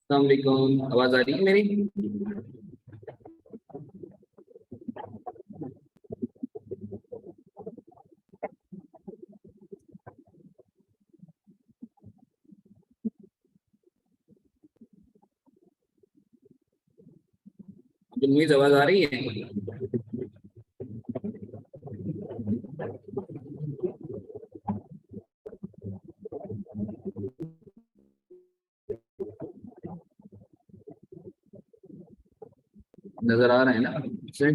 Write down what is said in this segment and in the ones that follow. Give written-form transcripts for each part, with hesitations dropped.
अस्सलाम वालेकुम, आवाज आ रही है मेरी? तो मुझे आवाज आ रही है? नजर आ रहे हैं ना से?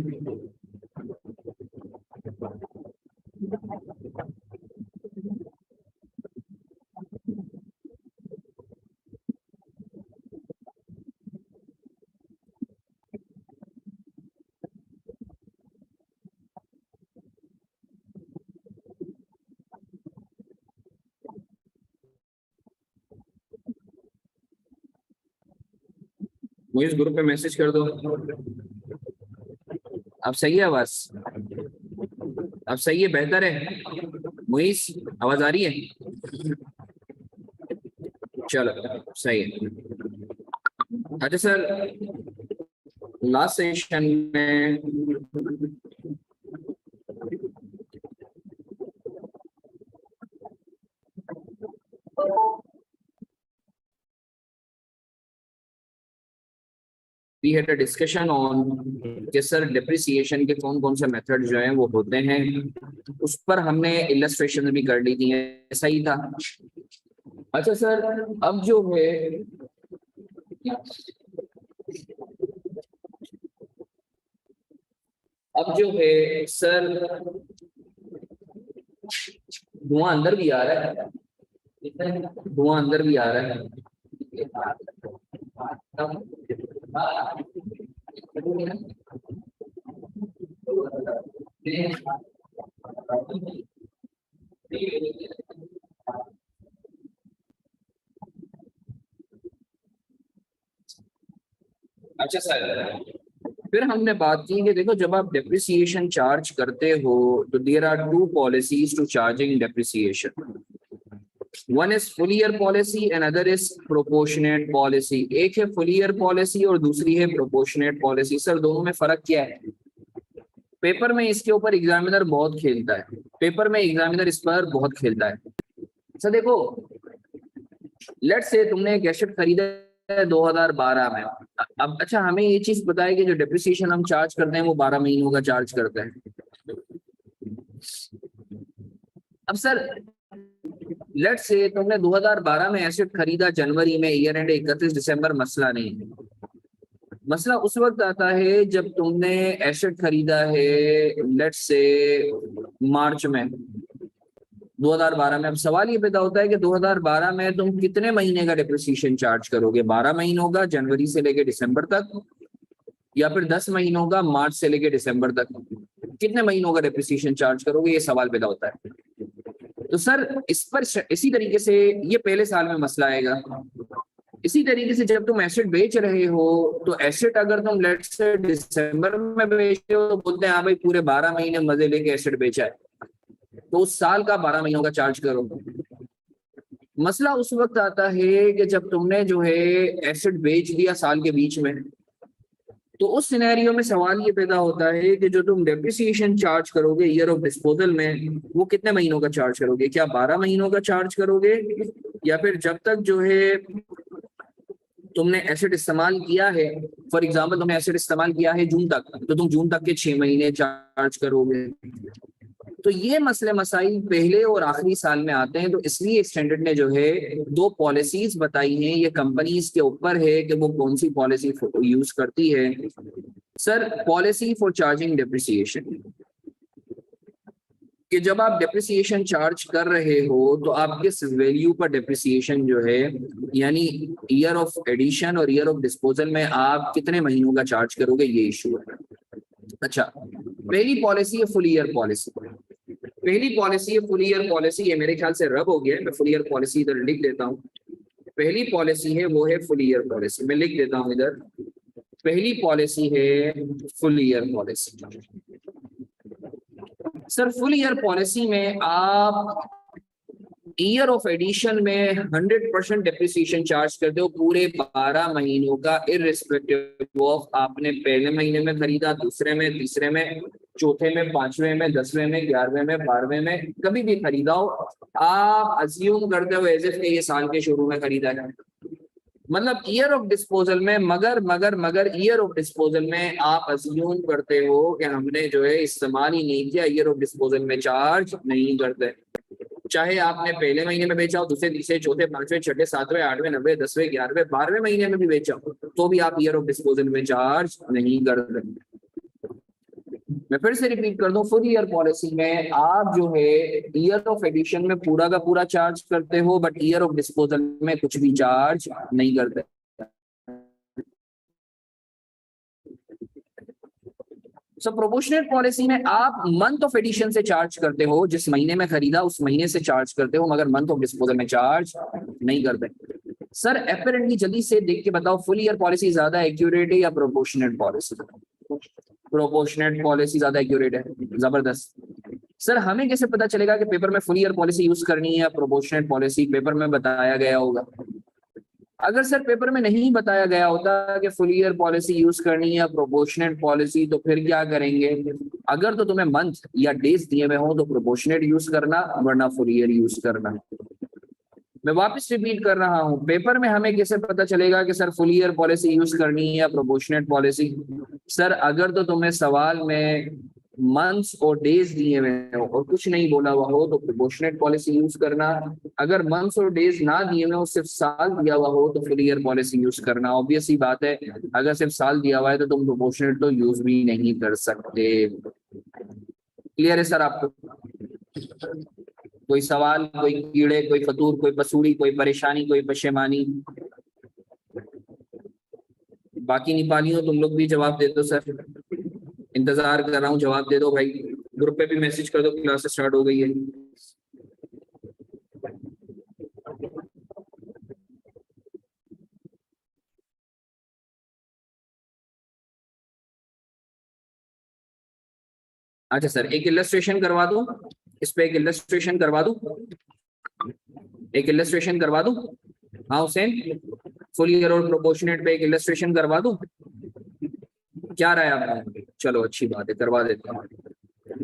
मुझे इस ग्रुप पे मैसेज कर दो। अब सही है आवाज? अब सही है, बेहतर है। मुइस, आवाज आ रही है? चलो, सही है। अच्छा सर, लास्ट सेशन में we had a discussion on कि सर डिप्रिसिएशन के कौन कौन से मेथड जो हैं वो होते हैं। उस पर हमने इलस्ट्रेशन भी कर ली थी, ऐसा ही था। अच्छा सर, अब जो है अब जो है सर, धुआं अंदर भी आ रहा है। धुआं अंदर भी आ रहा है। अच्छा सर, फिर हमने बात की कि देखो, जब आप डेप्रिसिएशन चार्ज करते हो तो there are two policies to charging depreciation. One is full year policy and other is proportionate policy. एक है फुल ईयर पॉलिसी और दूसरी है प्रोपोर्शनेट पॉलिसी। सर, दोनों में फर्क क्या है? पेपर में इसके ऊपर एग्जामिनर बहुत खेलता है। पेपर में एग्जामिनर इस पर बहुत खेलता है। सर देखो, लेट से तुमने एक एसेट खरीदा है 2012 में। अब अच्छा, हमें ये चीज पता है कि जो डेप्रिसिएशन हम चार्ज करते हैं वो 12 महीनों का चार्ज करते हैं। अब सर, लेट से तुमने 2012 में एसेट खरीदा जनवरी में, ईयर एंड 31 दिसंबर, मसला नहीं है। मसला उस वक्त आता है जब तुमने एसेट खरीदा है, लेट से मार्च में 2012 में। अब सवाल ये पैदा होता है कि 2012 में तुम कितने महीने का डिप्रिसिएशन चार्ज करोगे? 12 महीनों का, जनवरी से लेके दिसंबर तक, या फिर 10 महीनों का, मार्च से लेके दिसंबर तक? कितने महीनों का डिप्रिसिएशन चार्ज करोगे, ये सवाल पैदा होता है। तो सर, इस पर इसी तरीके से ये पहले साल में मसला आएगा। इसी तरीके से जब तुम एसेट बेच रहे हो, तो एसेट अगर तुम लेट से दिसंबर में बेचते हो तो बोलते हैं हाँ भाई, पूरे 12 महीने मजे लेके एसेट बेचा है, तो उस साल का 12 महीनों का चार्ज करो। मसला उस वक्त आता है कि जब तुमने जो है एसेट बेच दिया साल के बीच में, तो उस सिनेरियो में सवाल ये पैदा होता है कि जो तुम डेप्रिसिएशन चार्ज करोगे ईयर ऑफ डिस्पोजल में, वो कितने महीनों का चार्ज करोगे? क्या 12 महीनों का चार्ज करोगे, या फिर जब तक जो है तुमने एसेट इस्तेमाल किया है, फॉर एग्जाम्पल तुमने एसेट इस्तेमाल किया है जून तक, तो तुम जून तक के 6 महीने चार्ज करोगे? तो ये मसले मसाइल पहले और आखिरी साल में आते हैं। तो इसलिए स्टैंडर्ड ने जो है दो पॉलिसीज बताई हैं। ये कंपनीज के ऊपर है कि वो कौन सी पॉलिसी यूज करती है। Sir, policy for charging depreciation, कि जब आप डेप्रिसिएशन चार्ज कर रहे हो तो आप किस वैल्यू पर डेप्रिसिएशन जो है, यानी ईयर ऑफ एडिशन और ईयर ऑफ डिस्पोजल में आप कितने महीनों का चार्ज करोगे, ये इशू है। अच्छा, पहली पॉलिसी है फुल ईयर पॉलिसी। पहली पॉलिसी है फुल ईयर पॉलिसी। ये मेरे ख्याल से रब हो गया है, मैं फुल ईयर पॉलिसी इधर लिख देता हूँ। पहली पॉलिसी है वो है फुल ईयर पॉलिसी, मैं लिख देता हूँ इधर। पहली पॉलिसी है full year policy. Sir, full year policy में आप ईयर ऑफ एडिशन में 100% डेप्रिसिएशन चार्ज करते हो पूरे 12 महीनों का, इररिस्पेक्टिव ऑफ आपने पहले महीने में खरीदा, दूसरे में, तीसरे में, चौथे में, पांचवें में, 10वें में, 11वें में, 12वें में, कभी भी खरीदा हो, आप अज्यूम करते हो एज इफ ये साल के शुरू में खरीदा है। मतलब ईयर ऑफ डिस्पोजल में, मगर ईयर ऑफ डिस्पोजल में आप अज्यूम करते हो कि हमने जो है इस्तेमाल ही नहीं किया, ईयर ऑफ डिस्पोजल में चार्ज नहीं करते। चाहे आपने पहले महीने में बेचा हो, दूसरे, तीसरे, चौथे, पांचवें, छठे, सातवें, आठवें, नब्बे, 10वें, 11वें, 12वें महीने में भी बेचा हो, तो भी आप ईयर ऑफ डिस्पोजल में चार्ज नहीं करते। मैं फिर से रिपीट कर दूं, फुल ईयर पॉलिसी में आप जो है ईयर ऑफ एडिशन में पूरा का पूरा चार्ज करते हो, बट ईयर ऑफ डिस्पोजल में कुछ भी चार्ज नहीं करते। सो प्रोपोर्शनेट पॉलिसी में आप मंथ ऑफ एडिशन से चार्ज करते हो, जिस महीने में खरीदा उस महीने से चार्ज करते हो, मगर मंथ ऑफ डिस्पोजल में चार्ज नहीं करते। सर अपेरेंटली जल्दी से देख के बताओ, फुल ईयर पॉलिसी ज्यादा एक्यूरेट है या प्रोपोर्शनेट पॉलिसी? प्रोपोर्शनेट पॉलिसी ज्यादा एक्यूरेट है। जबरदस्त। सर हमें कैसे पता चलेगा कि पेपर में फुल ईयर पॉलिसी यूज करनी है या प्रोपोर्शनेट पॉलिसी? पेपर में बताया गया होगा। अगर सर पेपर में नहीं बताया गया होता कि फुल ईयर पॉलिसी यूज करनी है या प्रोपोर्शनेट पॉलिसी, तो फिर क्या करेंगे? अगर तो तुम्हें मंथ या डेज दिए हुए हो तो प्रोपोर्शनेट यूज करना, वरना फुल ईयर यूज करना। मैं वापस रिपीट कर रहा हूं, पेपर में हमें कैसे पता चलेगा कि sir full year policy use करनी है या प्रोपोर्शनेट पॉलिसी? सर अगर तो तुम्हें सवाल में मंथ्स और डेज दिए हुए हो और कुछ नहीं बोला हुआ हो तो प्रोपोर्शनेट पॉलिसी यूज करना। अगर मंथ्स और डेज ना दिए हुए हो, सिर्फ साल दिया हुआ हो, तो फुल ईयर पॉलिसी यूज करना। ऑब्वियस ही बात है, अगर सिर्फ साल दिया हुआ है तो तुम प्रोपोर्शनेट तो यूज भी नहीं कर सकते। क्लियर है सर आपको? कोई सवाल, कोई कीड़े, कोई फतूर, कोई पसूड़ी, कोई परेशानी, कोई पशेमानी? बाकी नहीं पाली हो तुम लोग भी जवाब दे दो सर, इंतजार कर रहा हूँ, जवाब दे दो भाई। ग्रुप पे भी मैसेज कर दो क्लास स्टार्ट हो गई है। अच्छा सर, एक इलस्ट्रेशन करवा दूं, इस पे एक इलस्ट्रेशन करवा दूं, एक इलस्ट्रेशन करवा दूं। हाँ हुसैन, फुल ईयर और प्रोपोर्शनेट पे एक इलस्ट्रेशन करवा दूं? क्या राय है आपका? चलो अच्छी बात है, करवा देता हूँ।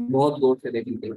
बहुत गौर से देखेंगे।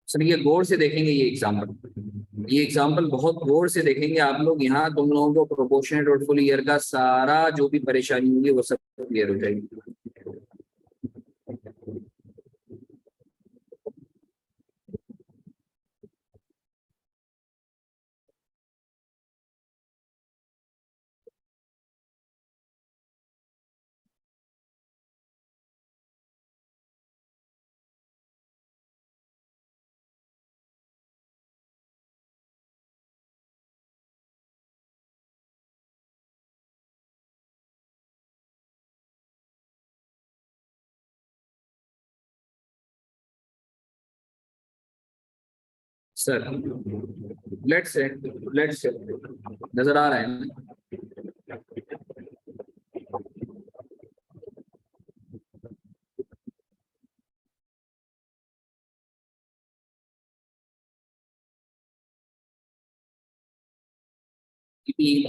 सर ये गौर से देखेंगे, ये एग्जाम्पल, ये एग्जाम्पल बहुत गौर से देखेंगे आप लोग। यहाँ तुम लोगों को प्रोपोर्शनेट और फुल ईयर का सारा जो भी परेशानी होगी वो सब क्लियर हो जाएगी। Sir let's say, let's say नजर आ रहा है?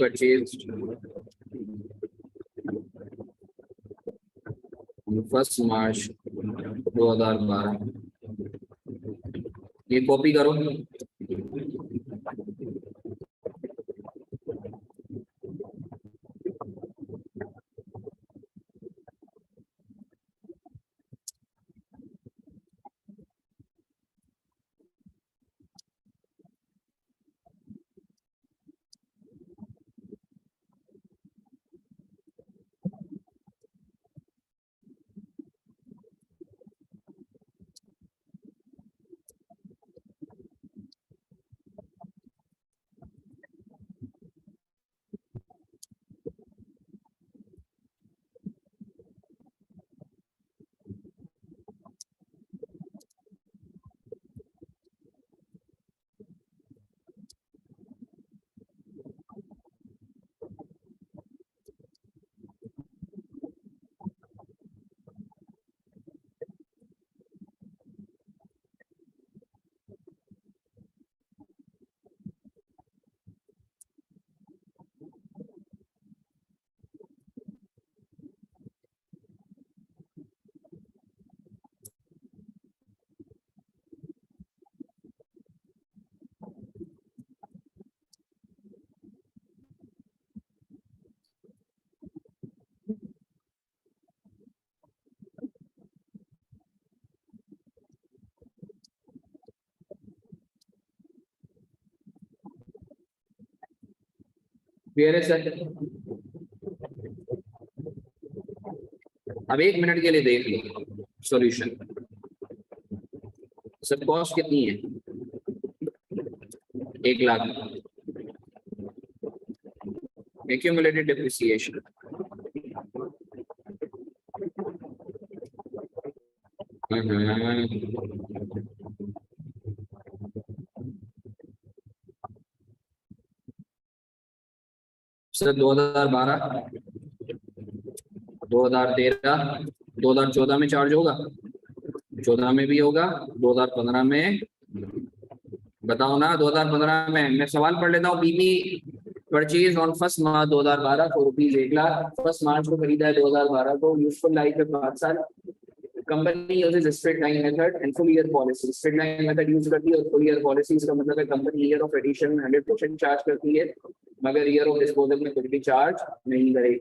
परचेज 1 मार्च 2012, ये कॉपी करो। क्लियर है सर? अब 1 मिनट के लिए देख लो सॉल्यूशन। सर कॉस्ट कितनी है? 1 लाख। Accumulated depreciation. सर 2012, 2013, 2014 में चार्ज होगा, 14 में भी होगा, 2015 में। बताओ ना, 2015 में मैं सवाल पढ़ लेता हूँ। BB purchase on 1 March 2012 for rupees 1 lakh. 1 March को खरीदा है 2012 को। यूजफुल लाइफ है 5 साल। Company uses straight line method and full year policy. Straight line method use करती है और फुल ईयर पॉलिसी का मतलब है company year of addition 100% charge करती है, मगर ईयर ऑफ डिस्पोजल में कुछ भी चार्ज नहीं करेगी।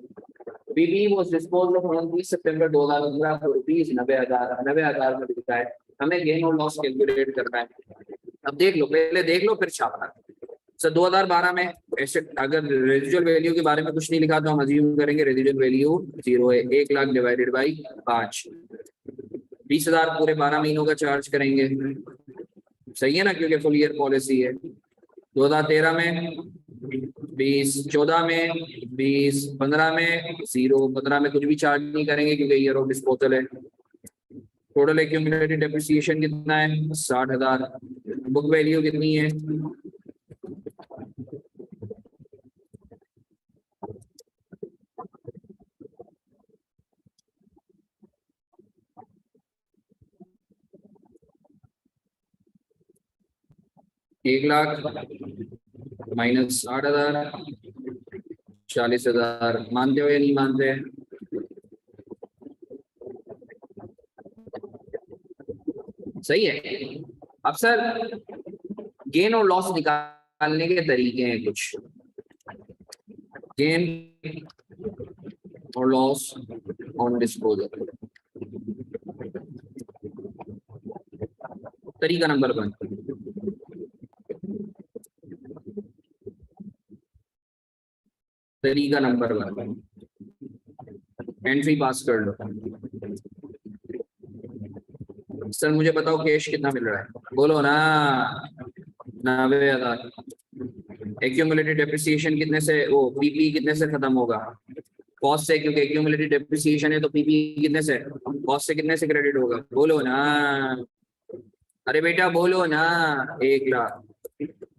BB was dispose off on 30 September 2015 for rupees 90,000 में बिकता है। हमें गेन और लॉस कैलकुलेट करना है। अब देख लो, पहले देख लो फिर छापना। सर 2012 में ऐसे अगर रेजिडुअल वैल्यू के बारे में कुछ नहीं लिखा तो हम अज्यूम करेंगे रेजिडुअल वैल्यू 0 है। 1 लाख डिवाइडेड बाई 5, 20,000 पूरे 12 महीनों का चार्ज करेंगे। सही है ना, क्योंकि फुल ईयर पॉलिसी है। 2013 में 20, 14 में 20, 15 में 0, 15 में कुछ भी चार्ज नहीं करेंगे क्योंकि ईयर ऑफ डिस्पोजल है। टोटल एक्यूमुलेटेड डेप्रिसिएशन कितना है? 60,000। बुक वैल्यू कितनी है? 1 लाख माइनस 60,000, 40,000। मानते हो या नहीं मानते? सही है। अब सर गेन और लॉस निकालने के तरीके हैं कुछ। गेन और लॉस ऑन डिस्पोजल। तरीका नंबर 1, तरीका नंबर 1, एंट्री पास कर लो। सर मुझे बताओ कैश कितना मिल रहा है, बोलो ना। 90,000। एक्यूमुलेटेड डेप्रिसिएशन कितने से, वो पीपी कितने से खत्म होगा? कॉस्ट से, क्योंकि एक्यूमुलेटेड डेप्रिसिएशन है तो पीपी कितने से, कॉस्ट से कितने से क्रेडिट होगा? बोलो ना, अरे बेटा बोलो ना। 1 लाख।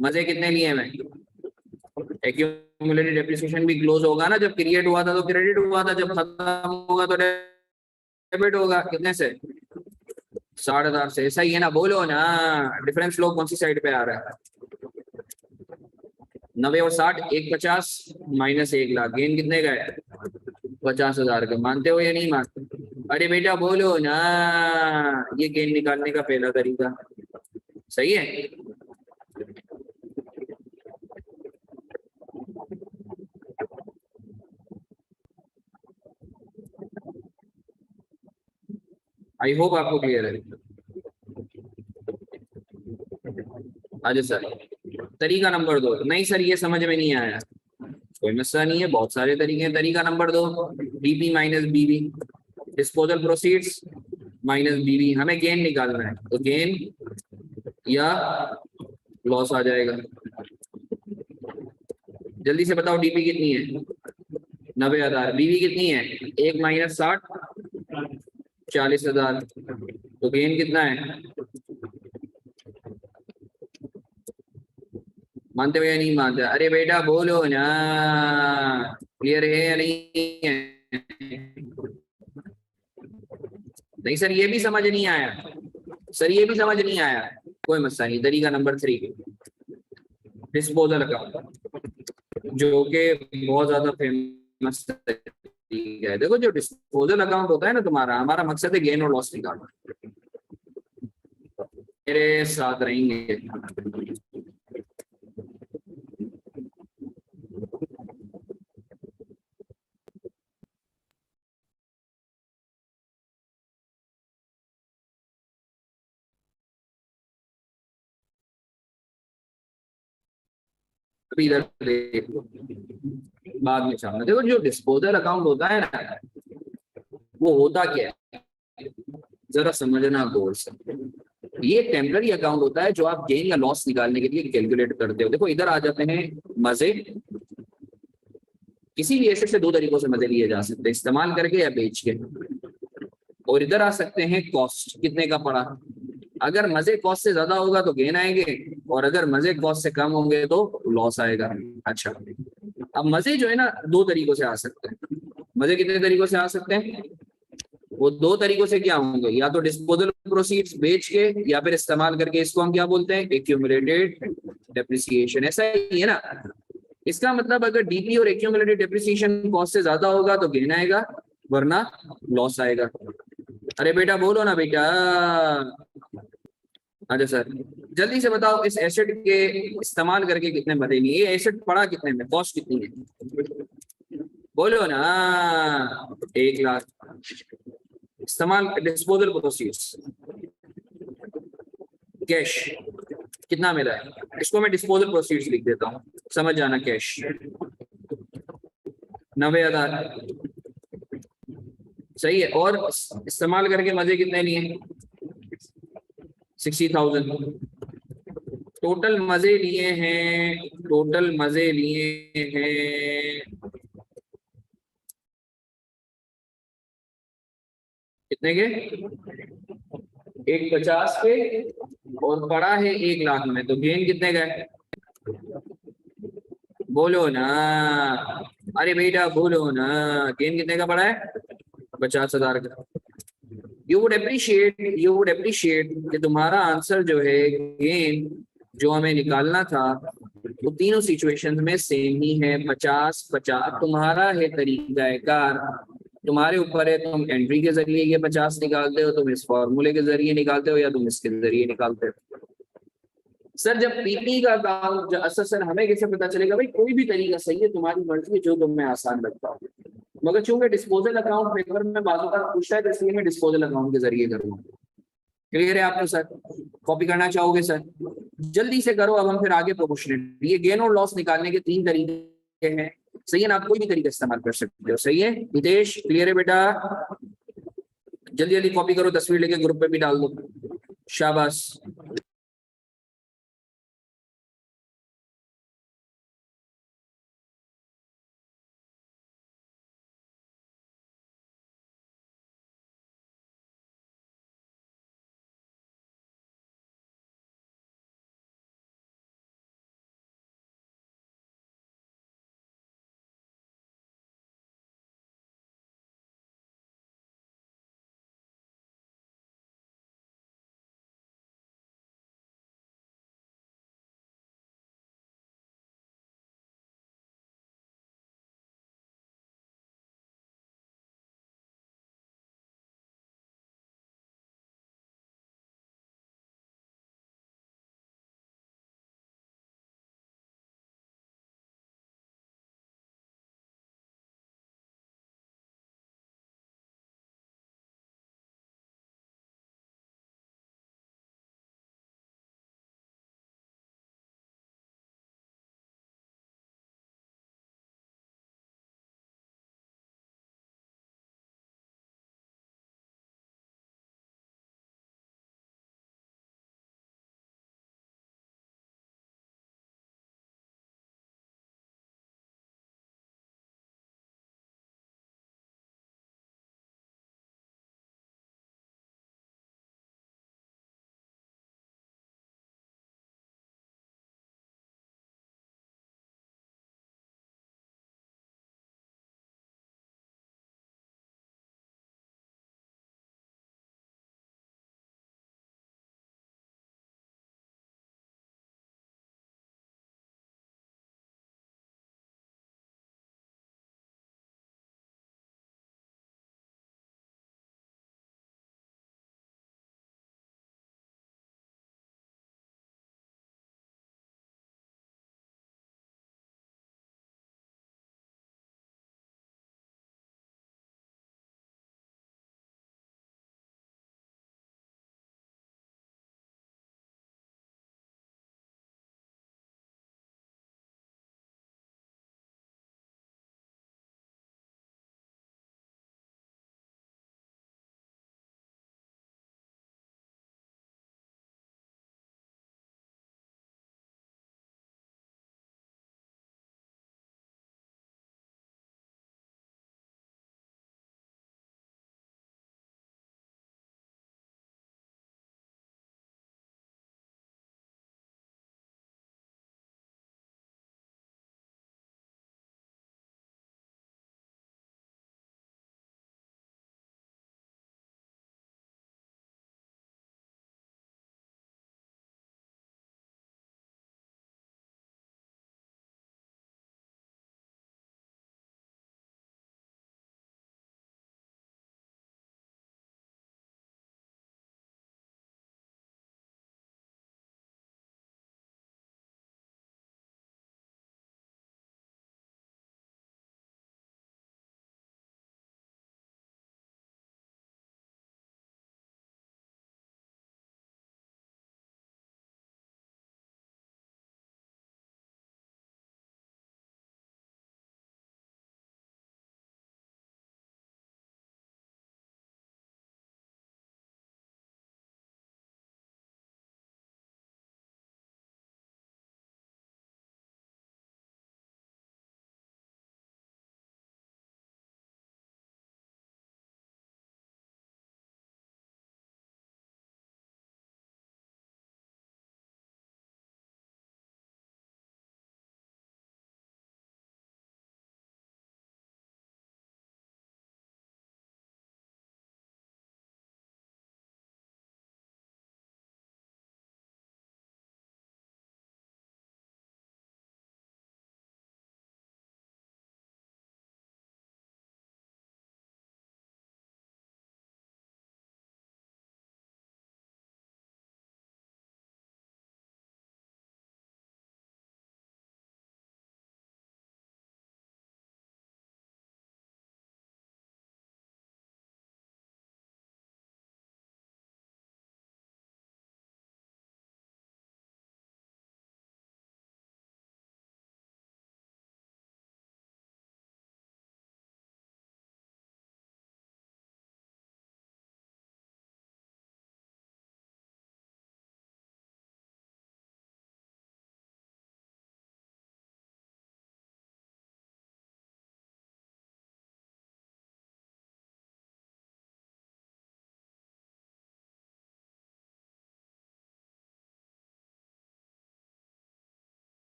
मजे कितने लिए मैं? एक्यूमुलेटेड डेप्रिसिएशन भी क्लोज होगा ना, जब क्रिएट हुआ था तो क्रेडिट हुआ था, जब खत्म होगा तो डेबिट होगा। कितने से? 60,000 से। ऐसा ही है ना, बोलो ना। डिफरेंस लो कौन सी साइड पे आ रहा है? 90 और 60, 150 माइनस 1 लाख। गेन कितने का है? 50,000 का। मानते हो या नहीं मानते? अरे बेटा बोलो ना। ये गेन निकालने का पहला तरीका। सही है। आई होप आपको क्लियर है। अच्छा सर, तरीका नंबर 2। नहीं सर ये समझ में नहीं आया। कोई मसला नहीं है, बहुत सारे तरीके हैं। तरीका नंबर 2, बीपी माइनस बीबी। डिस्पोजल प्रोसीड्स माइनस बीबी। हमें गेन निकालना है तो गेन या लॉस आ जाएगा। जल्दी से बताओ डीपी कितनी है? 90,000। बीबी कितनी है? 1 - 60, 40,000। तो गेन कितना है? मानते हो या नहीं मानते? अरे बेटा बोलो ना। क्लियर है या नहीं है? नहीं सर ये भी समझ नहीं आया। सर ये भी समझ नहीं आया। कोई मसला नहीं। तरीका नंबर 3, डिस्पोजल अकाउंट, जो कि बहुत ज्यादा फेमस है। देखो जो डिस्पोजल अकाउंट होता है ना तुम्हारा, हमारा मकसद है गेन और लॉस निकालना। मेरे साथ रहेंगे। अभी इधर देखो, बाद में चाहना। देखो जो डिस्पोजल अकाउंट होता है ना, वो होता क्या है, जरा समझना गौर से। ये टेम्पररी अकाउंट होता है जो आप गेन या लॉस निकालने के लिए कैलकुलेट करते हो। देखो इधर आ जाते हैं मजे। किसी भी एसेट से दो तरीकों से मजे लिए जा सकते हैं, इस्तेमाल करके या बेच के। और इधर आ सकते हैं कॉस्ट, कितने का पड़ा। अगर मजे कॉस्ट से ज्यादा होगा तो गेन आएंगे, और अगर मजे कॉस्ट से कम होंगे तो लॉस आएगा। अच्छा, अब मजे जो है ना दो तरीकों से आ सकते हैं। मजे कितने तरीकों से आ सकते हैं, वो दो तरीकों से क्या होंगे, या तो डिस्पोजल प्रोसीड्स बेच के, या फिर इस्तेमाल करके। इसको हम क्या बोलते हैं, एक्यूमुलेटेड डेप्रिसिएशन। ऐसा ही है ना। इसका मतलब अगर डीपी और एक्यूमुलेटेड डेप्रिसिएशन कॉस्ट से ज्यादा होगा तो गेन आएगा, वरना लॉस आएगा। अरे बेटा बोलो ना बेटा। अच्छा सर, जल्दी से बताओ इस एसेट के इस्तेमाल करके कितने बनेंगे। ये एसेट पड़ा कितने में, कॉस्ट कितनी है, बोलो ना। 1 लाख। इस्तेमाल डिस्पोजल प्रोसीड्स कैश कितना मिला है, इसको मैं डिस्पोजल प्रोसीड्स लिख देता हूँ, समझ जाना। कैश 90,000, सही है। और इस्तेमाल करके मजे कितने लिए, 60,000। टोटल मजे लिए हैं, टोटल मजे लिए हैं कितने के, 150 पे, और पड़ा है 1 लाख में, तो गेन कितने का है, बोलो ना। अरे बेटा बोलो ना, गेन कितने का पड़ा है, 50,000 का। यू वुड अप्रिशिएट कि तुम्हारा आंसर जो है गेन जो हमें निकालना था, वो तीनों सिचुएशन में सेम ही है, 50-50। तुम्हारा है तरीका कार, तुम्हारे ऊपर है, तुम एंट्री के जरिए ये 50 निकालते हो, तुम इस फॉर्मूले के जरिए निकालते हो, या तुम इसके जरिए निकालते हो। सर जब पीपी का काम, अच्छा सर हमें कैसे पता चलेगा, भाई कोई भी तरीका सही है, तुम्हारी मर्जी है, जो तुम्हें आसान लगता हो। मगर चूंकि डिस्पोजल अकाउंट पेपर में बाजू का पूछता है, तो इसलिए मैं डिस्पोजल अकाउंट के जरिए करूंगा। क्लियर है आपको सर, कॉपी करना चाहोगे सर, जल्दी से करो। अब हम फिर आगे प्रोपोर्शनेट, ये गेन और लॉस निकालने के 3 तरीके हैं, सही है ना। आप कोई भी तरीका इस्तेमाल कर सकते हो, सही है। नितेश क्लियर है बेटा, जल्दी जल्दी कॉपी करो, तस्वीर लेके ग्रुप पे भी डाल दो, शाबाश।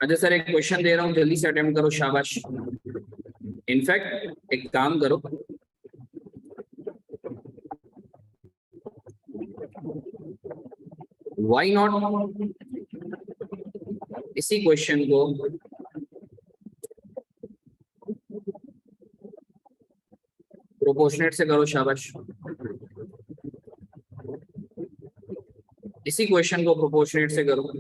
अच्छा सर, एक क्वेश्चन दे रहा हूँ, जल्दी से अटेम्प्ट करो, शाबाश। इनफैक्ट एक काम करो, व्हाई नॉट इसी क्वेश्चन को प्रोपोर्शनेट से करो, शाबाश। इसी क्वेश्चन को प्रोपोर्शनेट से करो,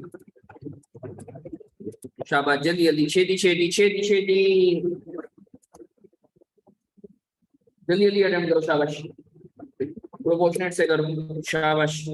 शाबाश। जल्दी जल्दी, छेदी छेदी छेदी छेदी, जल्दी जल्दी अटेम्प्ट करो, शाबाश। प्रोपोर्शनेट से करो, शाबाश।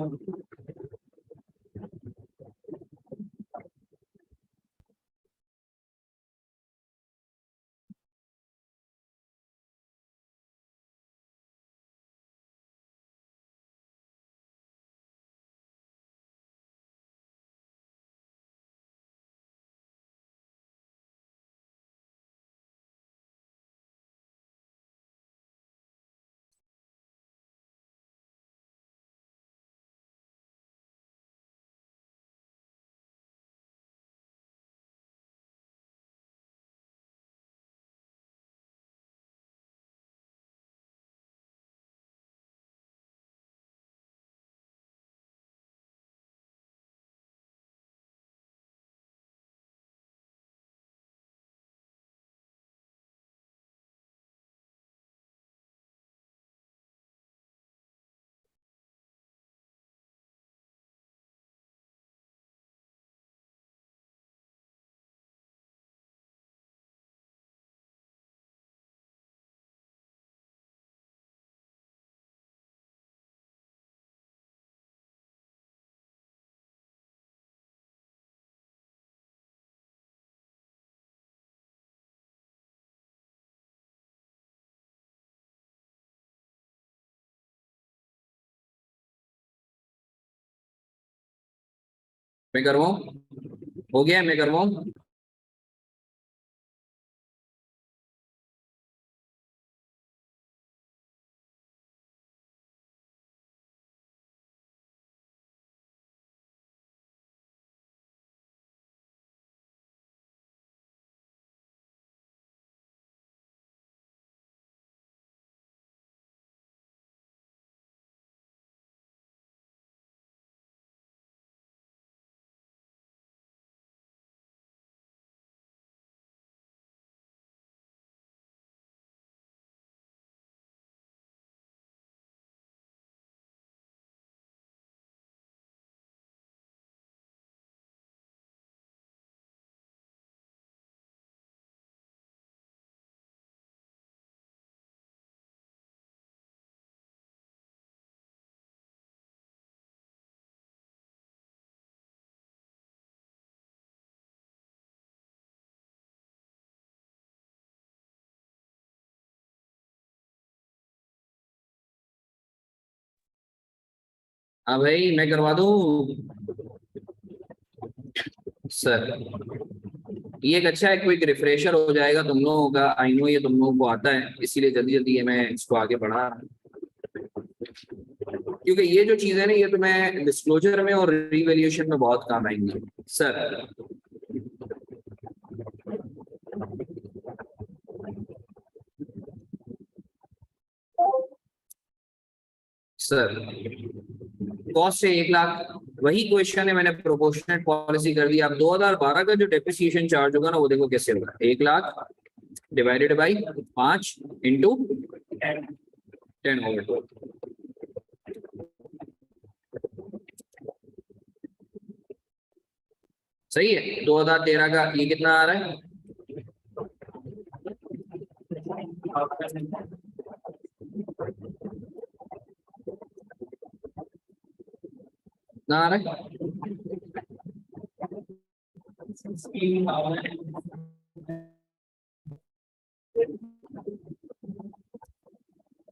मैं करवाऊं? हो गया, मैं करवाऊं? हाँ भाई, मैं करवा दूं सर। ये एक अच्छा है, क्विक रिफ्रेशर हो जाएगा तुम लोगों का। आई नो ये तुम लोगों को आता है, इसीलिए जल्दी जल्दी ये मैं इसको आगे बढ़ा रहा हूं। क्योंकि ये जो चीजें ना, ये तुम्हें डिस्क्लोजर में और रिवैल्यूएशन में बहुत काम आएंगी सर। सर कॉस्ट है 1 लाख, वही क्वेश्चन है, मैंने प्रोपोर्शनेट पॉलिसी कर दी। अब 2012 का जो डेप्रिसिएशन चार्ज होगा ना, वो देखो कैसे होगा। 1 लाख डिवाइडेड बाई 5 इंटू 10 होगा। सही है। 2013 का ये कितना आ रहा है? कितना आ रहा है?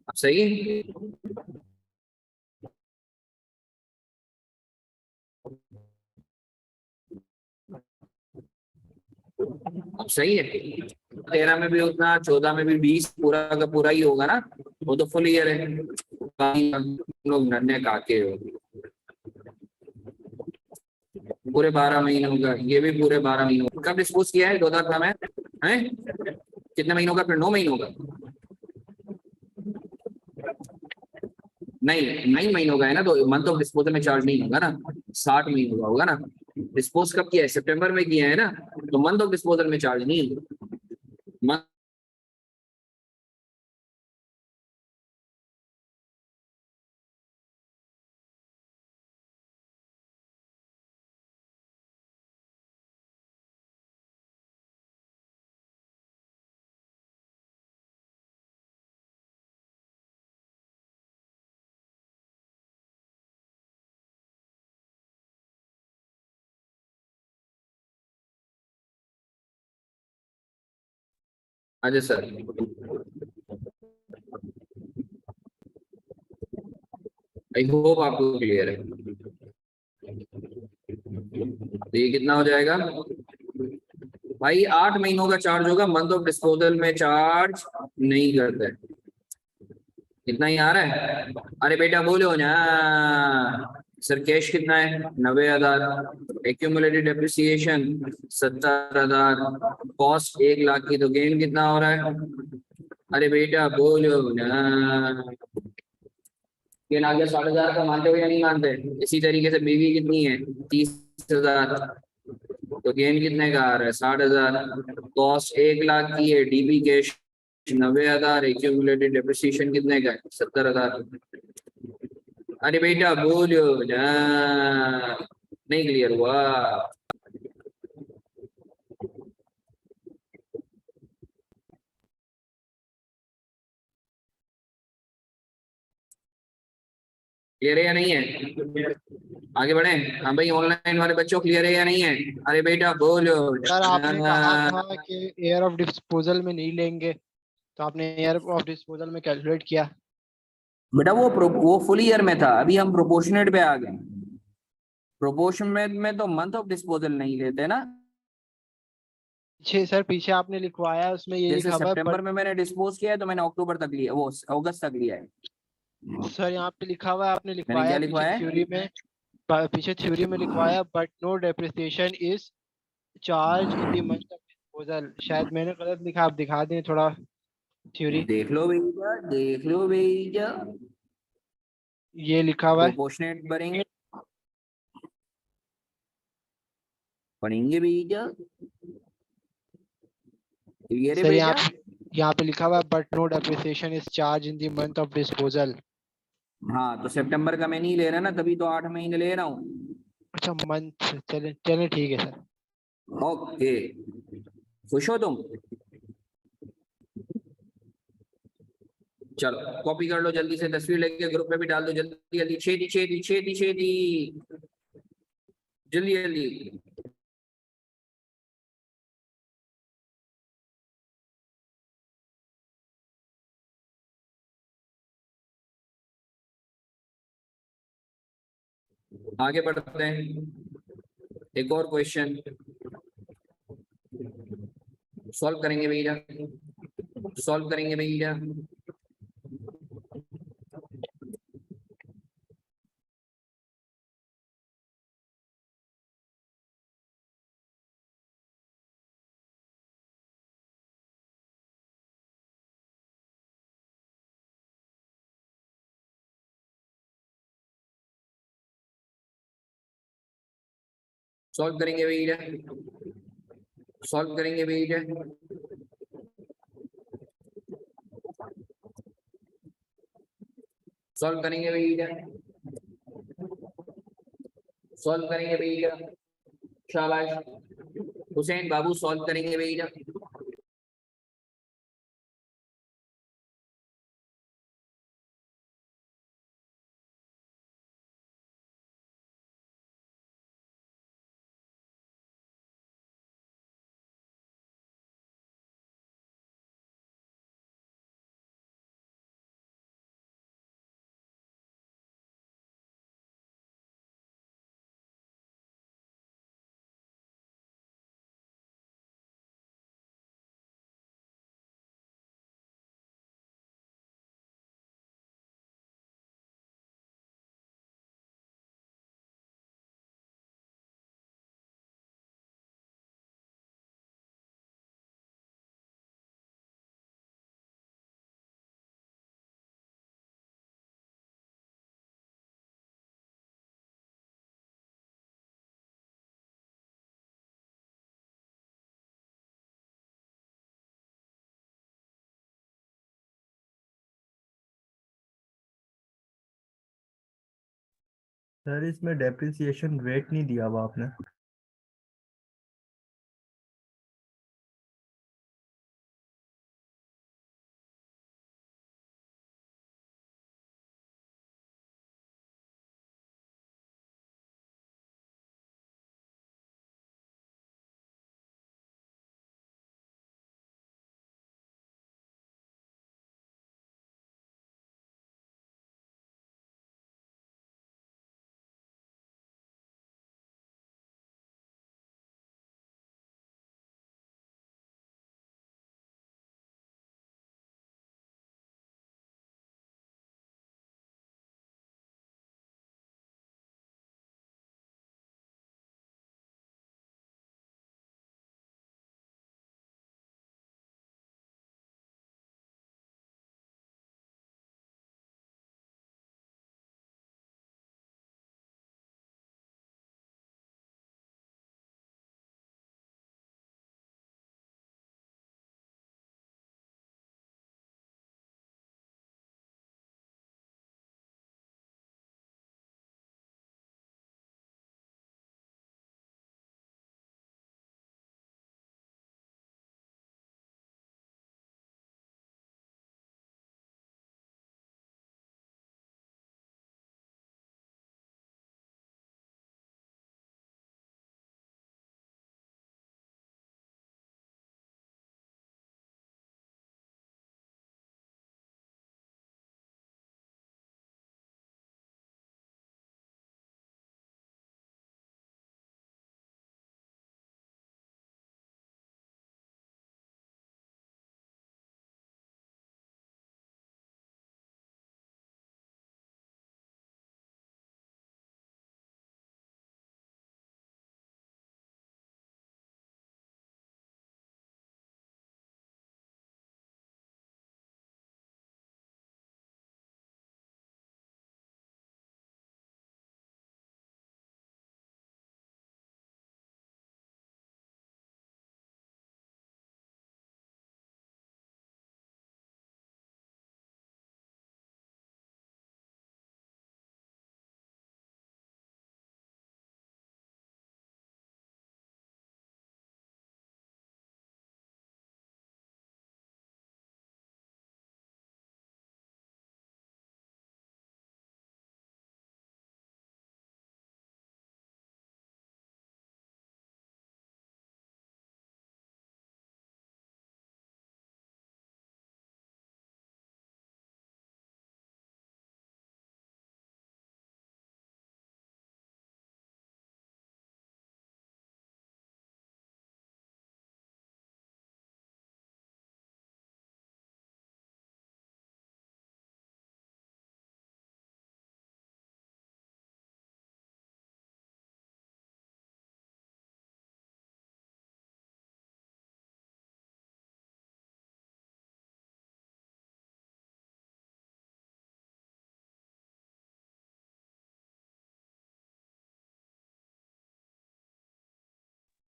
अब सही है। अब सही है। 13 में भी उतना, 14 में भी 20 पूरा का पूरा ही होगा ना, वो तो फुल ईयर है। लोग नन्हे काके हो, पूरे 12 महीने होगा, ये भी पूरे 12 महीने। कब डिस्पोज किया है 2018 में? हैं कितने महीनों का? फिर 9 महीनों का? नहीं 9 महीनों का है ना, तो मंथ ऑफ डिस्पोजल में चार्ज नहीं होगा ना, 60 महीनों का होगा ना। डिस्पोज कब किया है? सितंबर में किया है ना, तो मंथ ऑफ डिस्पोजल में चार्ज नहीं होगा। अच्छा सर, आई होप आपको क्लियर है। तो ये कितना हो जाएगा भाई? 8 महीनों का चार्ज होगा, मंथ ऑफ डिस्पोजल में चार्ज नहीं करते। कितना ही आ रहा है? अरे बेटा बोलो ना सर, कैश कितना है? 90,000। Accumulated depreciation 70,000। कॉस्ट 1 लाख की, तो गेन कितना हो रहा है? अरे बेटा बोलो ना। गेन आ गया 60,000 का, मानते हो या नहीं मानते? इसी तरीके से बीवी कितनी है? 30,000। तो गेन कितने का आ रहा है? 60,000। कॉस्ट 1 लाख की है, डीबी कैश 90,000। एक्यूमुलेटेड डेप्रिसिएशन कितने का है? 70,000। अरे बेटा बोलो ना, नहीं क्लियर हुआ? क्लियर है या नहीं है? आगे बढ़े? हाँ भाई, ऑनलाइन वाले बच्चों क्लियर है या नहीं है? अरे बेटा बोलो सर आपने कहा ना। था कि एयर ऑफ डिस्पोजल में नहीं लेंगे, तो आपने एयर ऑफ डिस्पोजल में कैलकुलेट किया। बेटा वो फुल ईयर में था, अभी हम प्रोपोर्शनेट पे आ गए। प्रोपोर्शनेट में तो मंथ ऑफ डिस्पोजल नहीं लेते ना। पीछे सर, पीछे आपने लिखवाया है, उसमें ये जैसे लिखा हुआ है सितंबर बट। में मैंने डिस्पोज किया है, तो मैंने अक्टूबर तक लिया, वो अगस्त तक लिया है। सर यहाँ पे लिखा हुआ है, आपने मैंने लिखवाया क्या है पीछे लिखवाया है? थ्योरी में। पीछे थ्योरी में लिखवाया but no depreciation is charge in the month of disposal. शायद मैंने गलत लिखा, आप दिखा दें थोड़ा थ्योरी। देख लो भैया, देख लो भैया। ये लिखा हुआ है। प्रोपोर्शनेट भरेंगे, पढ़ेंगे भैया। क्लियर है सर बेटा? यहाँ पे लिखा हुआ है but no depreciation is charge in the month of disposal. हाँ, तो सितंबर का मैं नहीं ले रहा ना, तभी तो 8 महीने ले रहा हूँ। अच्छा मंथ, चले चले ठीक है सर। ओके, खुश हो तुम? चलो कॉपी कर लो जल्दी से, तस्वीर लेके ग्रुप में भी डाल दो, जल्दी जल्दी, छेदी छेदी छेदी छेदी, जल्दी जल्दी। आगे बढ़ते हैं, एक और क्वेश्चन सॉल्व करेंगे भैया, सॉल्व करेंगे भैया। सॉल्व करेंगे भैया, सॉल्व करेंगे भैया। सॉल्व करेंगे भैया, सॉल्व करेंगे भैया। शाबाश हुसैन बाबू, सॉल्व करेंगे भैया। सर इसमें डेप्रिसिएशन रेट नहीं दिया हुआ आपने।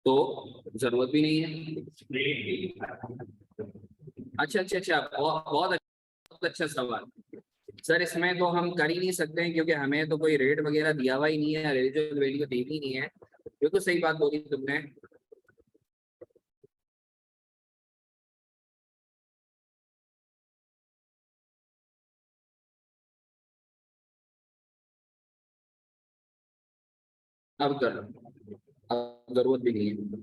तो जरूरत भी नहीं है। अच्छा अच्छा अच्छा, बहुत अच्छा सवाल। सर इसमें तो हम कर ही नहीं सकते हैं, क्योंकि हमें तो कोई रेट वगैरह दिया हुआ ही नहीं है, रेजिडुअल वैल्यू दी ही नहीं है। बिल्कुल सही बात बोली तुमने। अब कर, अब जरूरत भी नहीं है।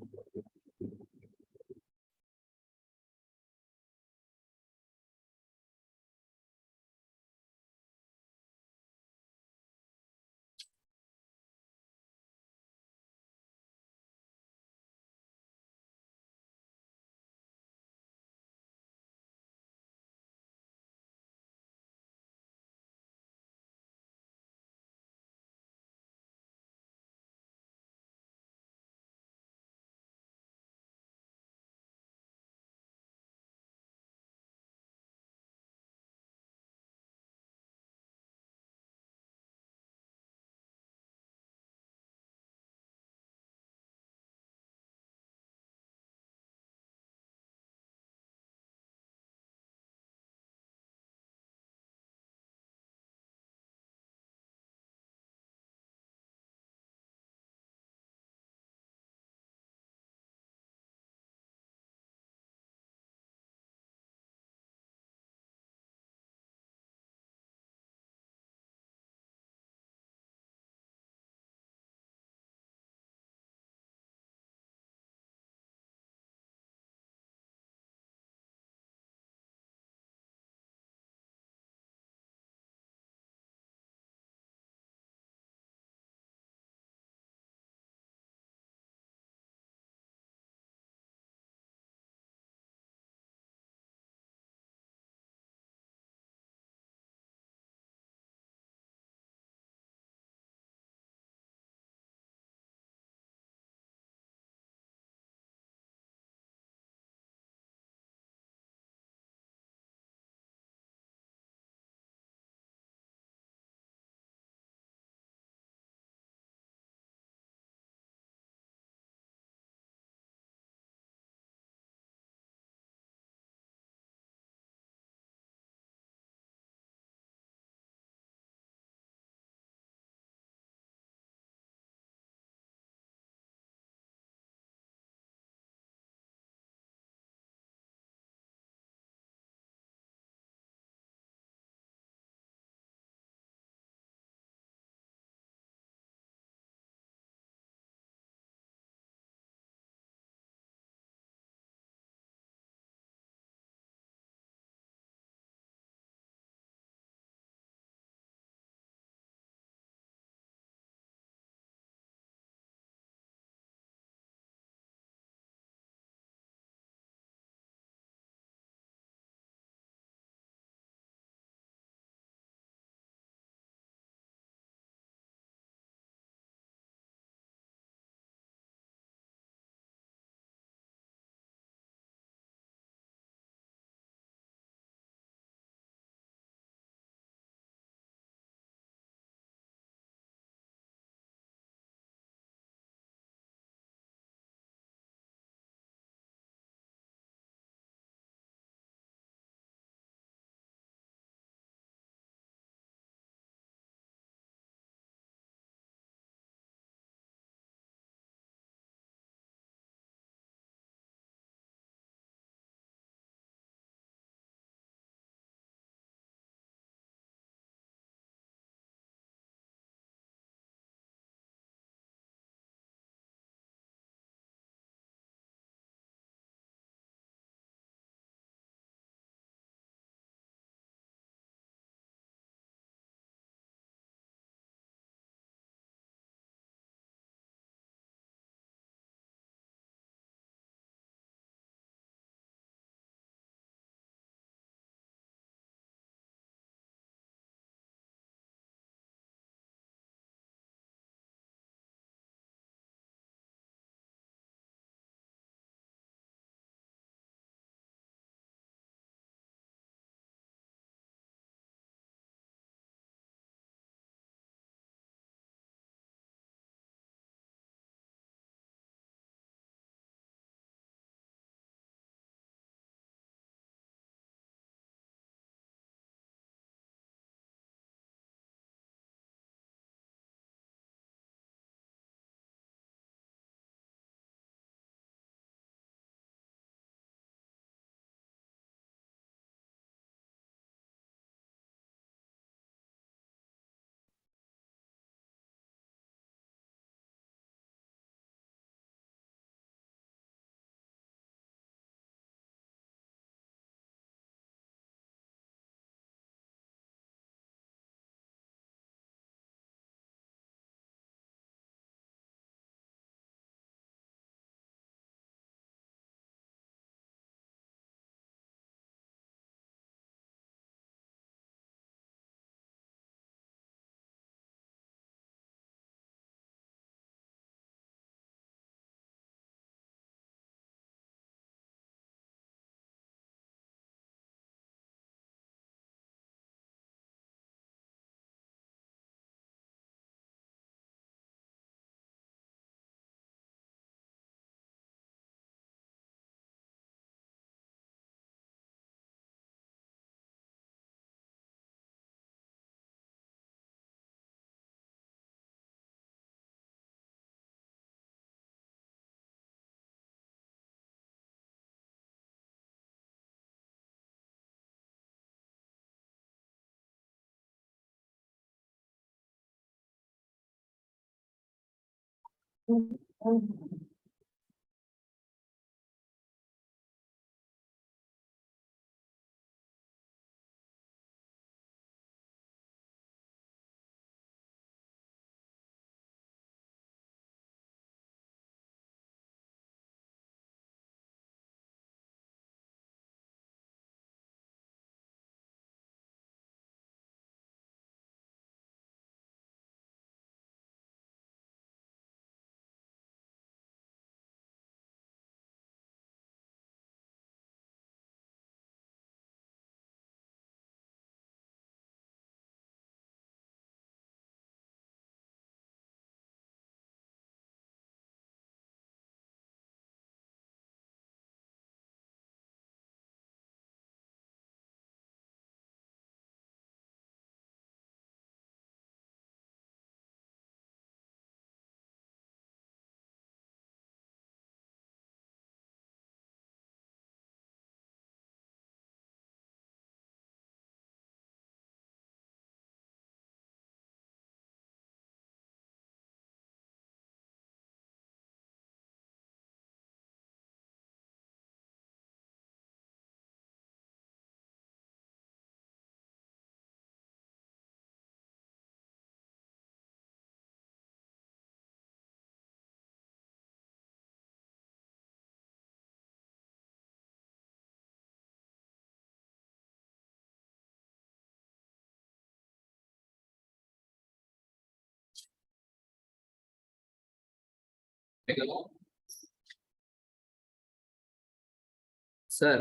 सर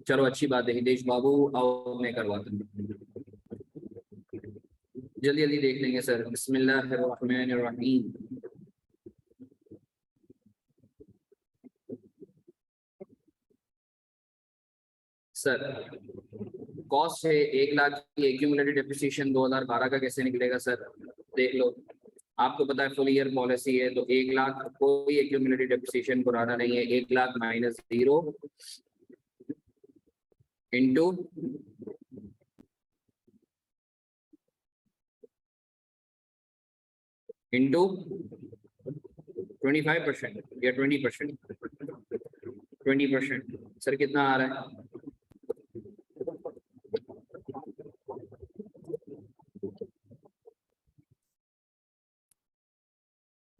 चलो अच्छी बात है हितेश बाबू, आओ मैं करवाता हूँ, जल्दी जल्दी देख लेंगे सर। बिस्मिल्लाहिर्रहमानिर्रहीम। सर कॉस्ट है 1 लाख की, एक्यूमुलेटेड डेप्रिसिएशन 2012 का कैसे निकलेगा सर? देख लो, आपको पता है फुल ईयर पॉलिसी है, तो 1 लाख कोई एक्यूमुलेटेड डेप्रिसिएशन पुराना नहीं है। 1 लाख माइनस 0 इंटू इंटू 25% या 20%, 20%। सर कितना आ रहा है?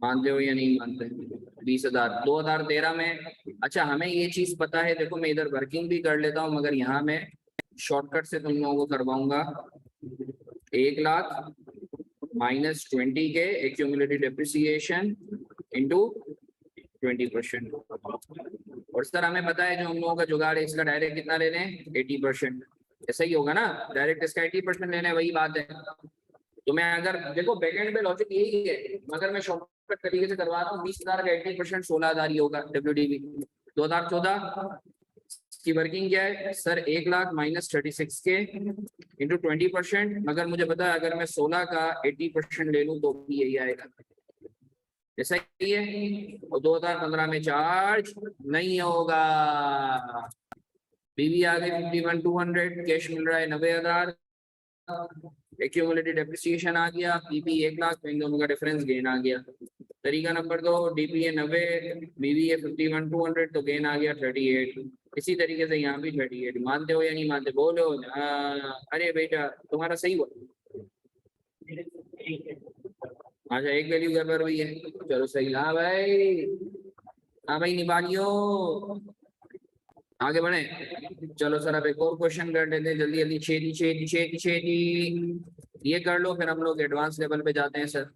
मानते हो या नहीं मानते? 20,000 2013 में। अच्छा हमें ये चीज पता है, देखो मैं इधर वर्किंग भी कर लेता हूँ, मगर यहाँ मैं शॉर्टकट से तुम लोगों को करवाऊंगा। 1 लाख माइनस 20 के एक्यूमुलेटेड डेप्रिसिएशन इंटू 20%। और सर हमें पता है जो हम लोगों का जुगाड़ है, इसका डायरेक्ट कितना ले रहे हैं? 80%। ऐसा ही होगा ना, डायरेक्ट इसका 80% लेना है, वही बात है। तो मैं अगर देखो बैकएंड में लॉजिक यही है, मगर मैं शॉर्टकट तरीके से करवा रहा हूँ। 20,000 का 80% 16,000 ही होगा डब्ल्यूडीबी। 2014 की वर्किंग क्या है सर? 1 लाख माइनस 36 के इंटू 20%। मगर मुझे पता है अगर मैं 16 का 80% ले लूँ तो भी यही आएगा, ऐसा ही है। और 2015 में चार्ज नहीं होगा। बीवी आ गई 51,200, कैश मिल रहा है 90,000, एक्यूमुलेटेड डेप्रिसिएशन आ गया, पीपी 1 लाख, तो इन दोनों का डिफरेंस गेन आ गया। तरीका नंबर 2, डीपीए 90, बीवीए 51,200, तो गेन आ गया 38। इसी तरीके से यहाँ भी 38। मानते हो या नहीं मानते? बोलो। अरे बेटा तुम्हारा सही हुआ। अच्छा एक वैल्यू गड़बड़ हुई है, चलो सही। हाँ भाई, हाँ भाई निभाइयो, आगे बढ़े। चलो सर अब एक और क्वेश्चन कर लेते हैं जल्दी जल्दी, छेदी छेदी छेदी छेदी। ये कर लो फिर हम लोग एडवांस लेवल पे जाते हैं। सर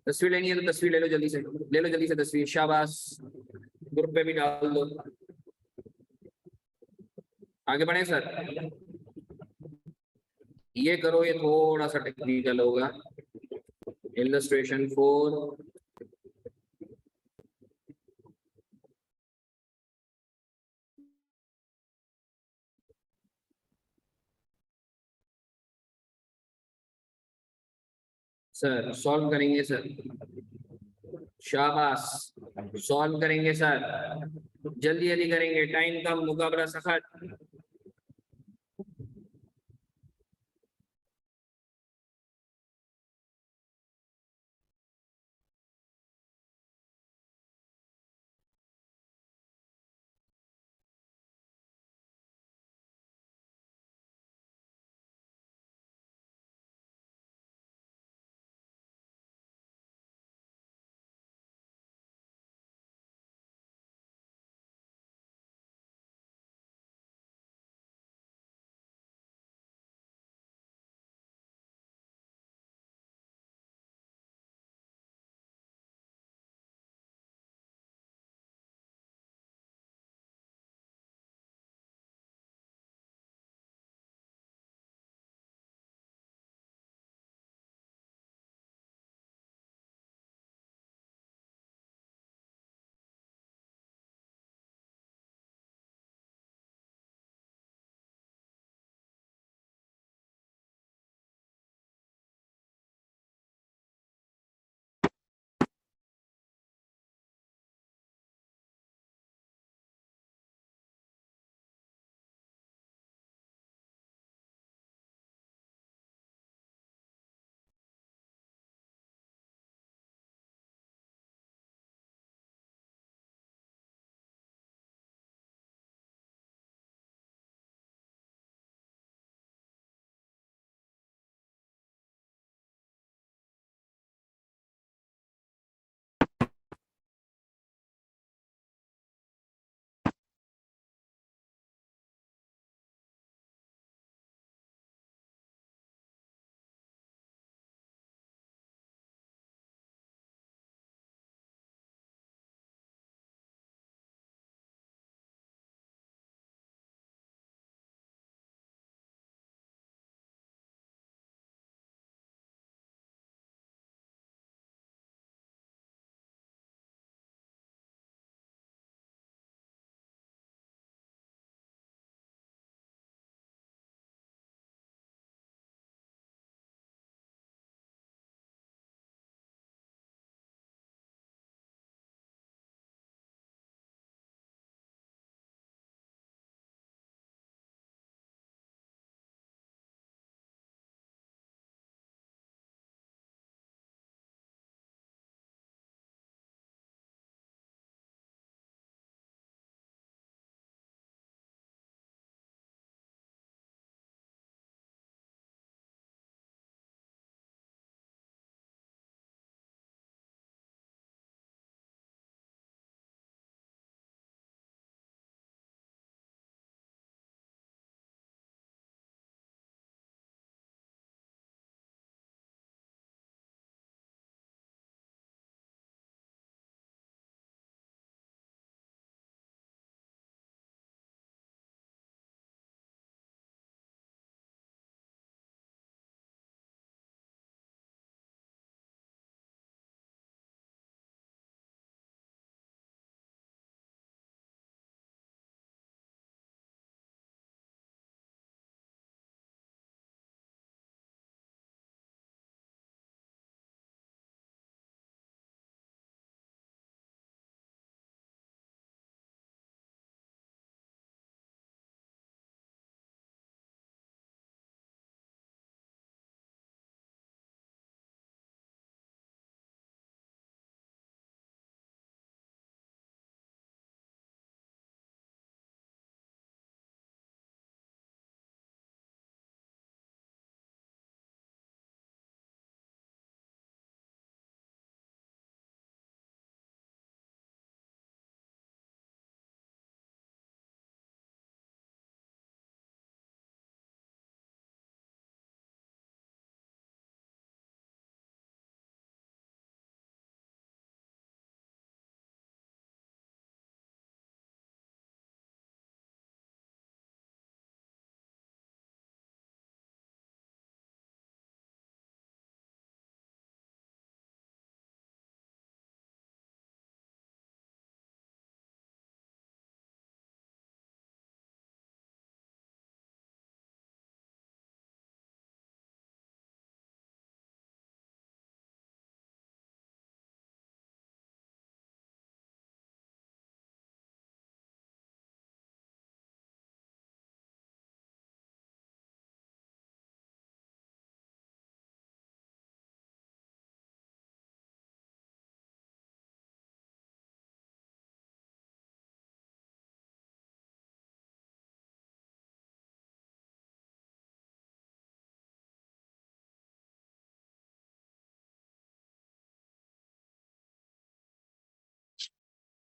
तस्वीर लेनी है तो तस्वीर ले लो जल्दी से, ले लो जल्दी से तस्वीर, शाबाश। ग्रुप पे भी डाल दो। आगे बढ़े सर। ये करो, ये थोड़ा सा टेक्निकल होगा। इलस्ट्रेशन 4। सर सॉल्व करेंगे सर, शाबाश। सॉल्व करेंगे सर, जल्दी जल्दी करेंगे, टाइम कम, मुकाबला सखत।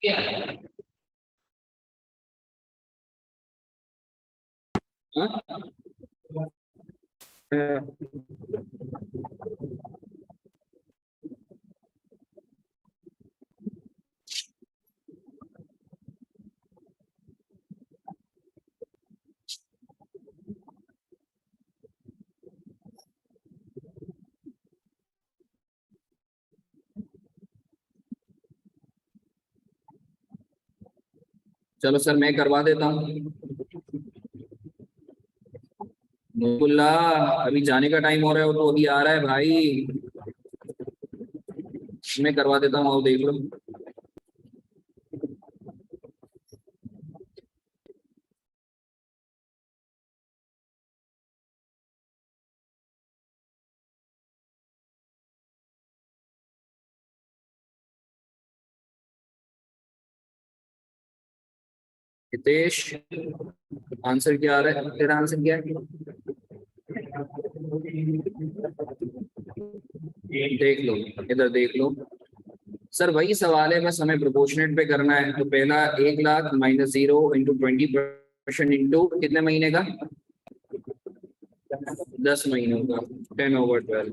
क्या हाँ? चलो सर मैं करवा देता हूँ। मुल्ला अभी जाने का टाइम हो रहा है, वो तो अभी आ रहा है भाई। मैं करवा देता हूँ, आओ देख लो। हितेश आंसर क्या आ रहा है? तेरा आंसर क्या है? देख लो, इधर देख लो सर, वही सवाल है, बस हमें प्रोपोर्शनेट पे करना है। तो पहला 1 लाख माइनस 0 इंटू 20% इंटू कितने महीने का? 10 महीनों का, 10/12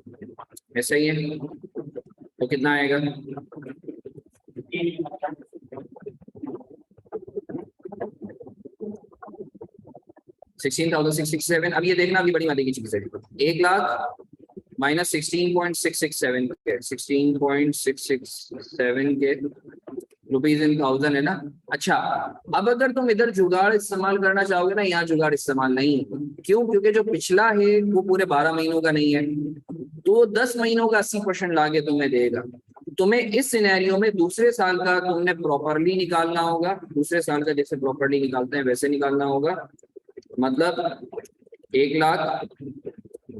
ऐसा ही है। तो कितना आएगा? 16,667। अब ये देखना, अभी बड़ी वाली की चीज है। 1 लाख माइनस 16.667 के 16.667 के रुपीज इन थाउजेंड है ना। अच्छा, अब अगर तुम इधर जुगाड़ इस्तेमाल करना चाहोगे ना, यहाँ जुगाड़ इस्तेमाल नहीं है। क्यों? क्योंकि जो पिछला है वो पूरे 12 महीनों का नहीं है, तो 10 महीनों का 80% लाके तुम्हें देगा। तुम्हें इस सिनेरियो में दूसरे साल का तुमने प्रॉपरली निकालना होगा। दूसरे साल का जैसे प्रॉपरली निकालते हैं वैसे निकालना होगा। मतलब 1 लाख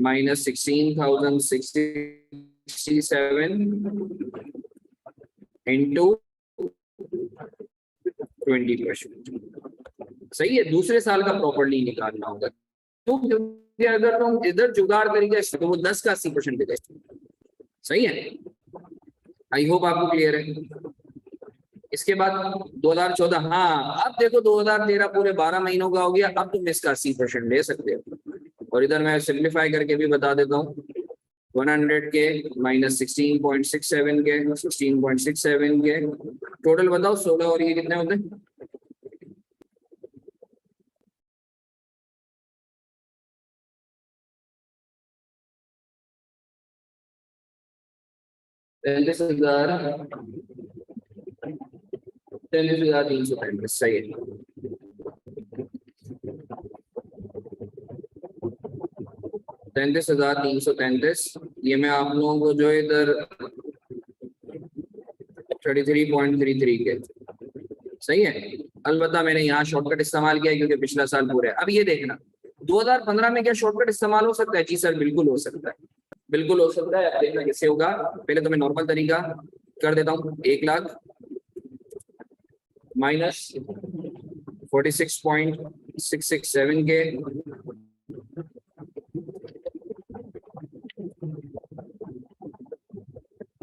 माइनस 16,667 इंटू 20%। सही है, दूसरे साल का प्रॉपरली निकालना होगा। तो क्योंकि अगर तुम इधर जुगाड़ करेंगे तो वो 10 का 80% दे देगा। सही है, आई होप आपको क्लियर है। इसके बाद 2014, हाँ अब देखो 2013 पूरे 12 महीनों का हो गया। अब तुम इसका 80% ले सकते हो। और इधर मैं सिंप्लीफाई करके भी बता देता हूँ। 100 के माइनस 16.67 के 16.67 के टोटल बताओ 16 और ये कितने होते हैं? तैंतीस हजार 33,335। सही है। 33,333। ये मैं आप लोगों को जो इधर 33.33 के सही है। अलबत्ता मैंने यहाँ शॉर्टकट इस्तेमाल किया क्योंकि पिछला साल पूरा है। अब ये देखना 2015 में क्या शॉर्टकट इस्तेमाल हो सकता है? जी सर बिल्कुल हो सकता है, बिल्कुल हो सकता है। अब देखना कैसे होगा। पहले तो मैं नॉर्मल तरीका कर देता हूँ। 1 लाख माइनस 46.667 के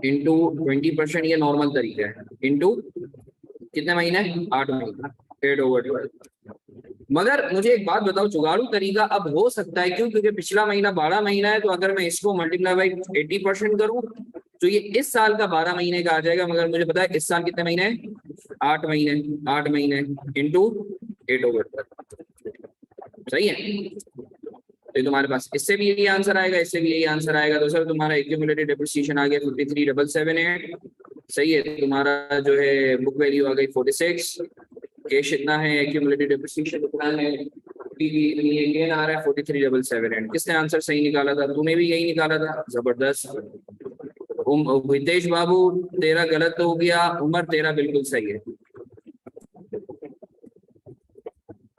इंटू 20%, ये नॉर्मल तरीका है। इंटू कितने महीने? 8 महीने, 8/12। मगर मुझे एक बात बताओ, जुगाड़ू तरीका अब हो सकता है क्यों? क्योंकि पिछला महीना 12 महीना है, तो अगर मैं इसको मल्टीप्लाई बाई 80% करूं तो ये इस साल का 12 महीने का आ जाएगा। मगर मुझे पता है इस साल कितने महीने हैं? 8 महीने, 8 महीने इंटू 8/12। सही है। तो तुम्हारे पास इससे भी यही आंसर आएगा, इससे भी यही आंसर आएगा। तो सर तुम्हारा एक्यूमुलेटेड डेप्रिसिएशन आ गया 53,778। सही है। तुम्हारा जो है बुक वैल्यू आ गई 46। कैश इतना है, एक्यूमुलेटेड डेप्रिसिएशन इतना है, ये गेन आ रहा है 43,778। किसने आंसर सही निकाला था? तूने भी यही निकाला था, जबरदस्त। हितेश बाबू तेरा गलत हो गया, उमर तेरा बिल्कुल सही है।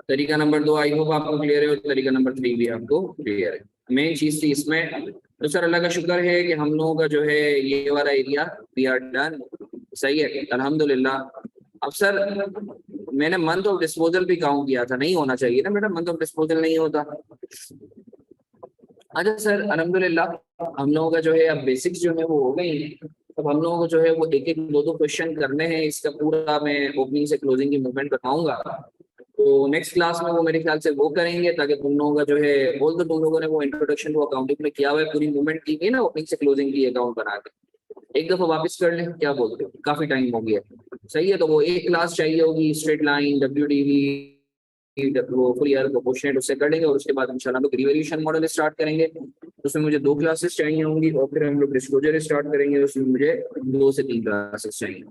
तरीका नंबर 2 आई होप आपको क्लियर है, और तरीका नंबर 3 भी आपको क्लियर है। मेन चीज थी इसमें। तो सर अल्लाह का शुक्र है कि हम लोगों का जो है ये वाला एरिया वी आर डन। सही है, अल्हम्दुलिल्लाह। अब सर मैंने मंथ ऑफ डिस्पोजल भी काउंट किया था, नहीं होना चाहिए ना बेटा, मंथ ऑफ डिस्पोजल नहीं होता। अच्छा सर अल्हम्दुलिल्लाह हम लोगों का जो है अब बेसिक्स जो है वो हो गई है। अब हम लोगों को जो है वो एक एक दो दो क्वेश्चन करने हैं, इसका पूरा मैं ओपनिंग से क्लोजिंग की मूवमेंट बताऊंगा। तो नेक्स्ट क्लास में वो मेरे ख्याल से वो करेंगे, ताकि तुम लोगों का जो है बोल दो, तुम लोगों ने वो इंट्रोडक्शन टू अकाउंटिंग में किया हुआ है, पूरी मूवमेंट की गई ना ओपनिंग से क्लोजिंग की अकाउंट बना के, एक दफा वापस कर लें, क्या बोलते हो? काफी टाइम हो गया। सही है, तो वो एक क्लास चाहिए होगी, स्ट्रेट लाइन, WDV, वो फुल ईयर को क्वेश्चन उससे कर लेंगे, और उसके बाद इंशाल्लाह हम लोग रिवैल्यूएशन मॉडल स्टार्ट करेंगे। उसमें मुझे 2 क्लासेस चाहिए होंगी, और फिर हम लोग डिस्क्लोजर स्टार्ट करेंगे, उसमें मुझे 2 से 3 क्लासेस चाहिए।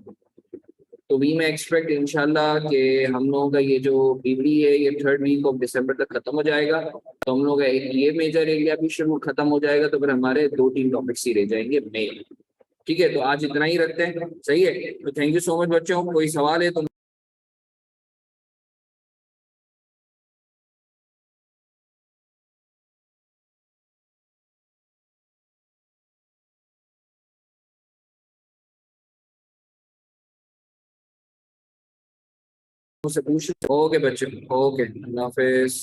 तो वी मैं एक्सपेक्ट इंशाल्लाह कि हम लोगों का ये जो BB है ये 3rd वीक ऑफ दिसंबर तक खत्म हो जाएगा, तो हम लोग का एक ये मेजर एरिया भी शुरू खत्म हो जाएगा, तो फिर हमारे 2-3 टॉपिक्स ही रह जाएंगे मेन। ठीक है, तो आज इतना ही रखते हैं, सही है। तो थैंक यू सो मच बच्चों, कोई सवाल है तो मुझसे पूछ। ओके बच्चों, ओके, अल्लाह हाफिज।